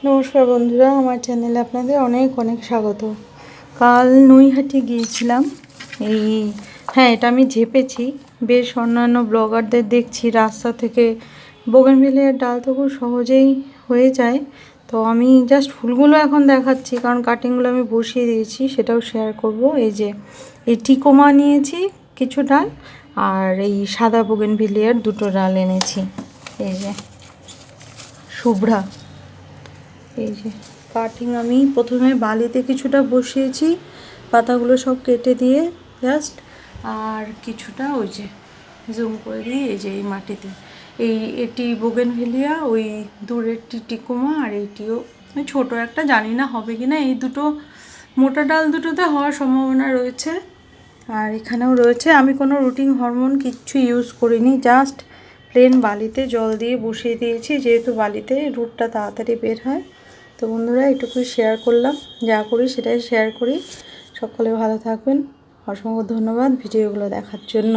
নমস্কার বন্ধুরা, আমার চ্যানেলে আপনাদের অনেক অনেক স্বাগত। কাল নৈহাটি গিয়েছিলাম। এটা আমি ঝেপেছি। বেশ অন্যান্য ব্লগারদের দেখছি রাস্তা থেকে বোগেনভেলিয়ার ডাল তো খুব সহজেই হয়ে যায়। তো আমি জাস্ট ফুলগুলো এখন দেখাচ্ছি, কারণ কাটিংগুলো আমি বসিয়ে দিয়েছি, সেটাও শেয়ার করব। এই টিকোমা নিয়েছি কিছু ডাল, আর এই সাদা বোগেনভেলিয়ার দুটো ডাল এনেছি। এই যে শুভ্রা, এই যে কাটিং আমি প্রথমে বালিতে কিছুটা বসিয়েছি, পাতাগুলো সব কেটে দিয়ে জাস্ট, আর কিছুটা ওই যে জুম করে দিয়ে এই যে এই মাটিতে এটি বোগেনভেলিয়া, ওই দূরেরটি টিকোমা, আর এইটিও ছোট একটা, জানি না হবে কি না। এই দুটো মোটা ডাল দুটোতে হওয়ার সম্ভাবনা রয়েছে। আর এখানেও রয়েছে। আমি কোনো রুটিন হরমোন কিচ্ছু ইউজ করিনি, জাস্ট প্লেন বালিতে জল দিয়ে বসিয়ে দিয়েছি, যেহেতু বালিতে রুটটা তাড়াতাড়ি বের হয়। তো বন্ধুরা, এটুকুই শেয়ার করলাম, যা করি সেটাই শেয়ার করি। সকলে ভালো থাকবেন। অসংখ্য ধন্যবাদ ভিডিওগুলো দেখার জন্য।